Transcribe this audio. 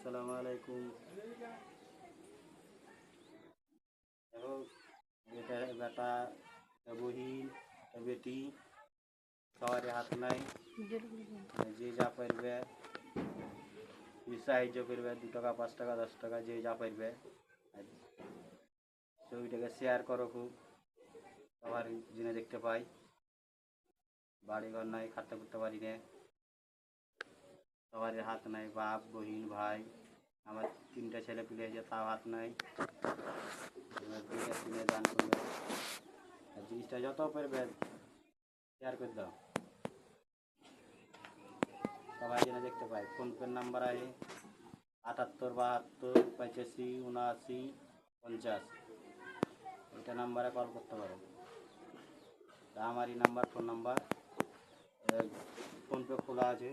আসসালামু আলাইকুম। দেখো, এটা বেটা, বহিন, বেটি, সবারই হাত নাই। যে যা পারবে সাহায্য করবে, 2 টাকা 5 টাকা 10 টাকা যে যা পারবে। ছবিটাকে শেয়ার করো, খুব সবার জন্য দেখতে পাই। বাড়ি ঘর নাই, খাটতে করতে পারি না, সবারই হাত নাই, বাপ বহিন ভাই। আমার 3টা ছেলে পিলে হয়েছে, তাও হাত নাই। কিনে দান করবে, আর জিনিসটা যত পারবে শেয়ার করে দাও, সবাই যেন দেখতে পাই। ফোনপের নাম্বার আছে 78 72 85 79 50। এটা নাম্বারে কল করতে পারো। আমারই নাম্বার, ফোন নাম্বার। ফোনপে খোলা আছে।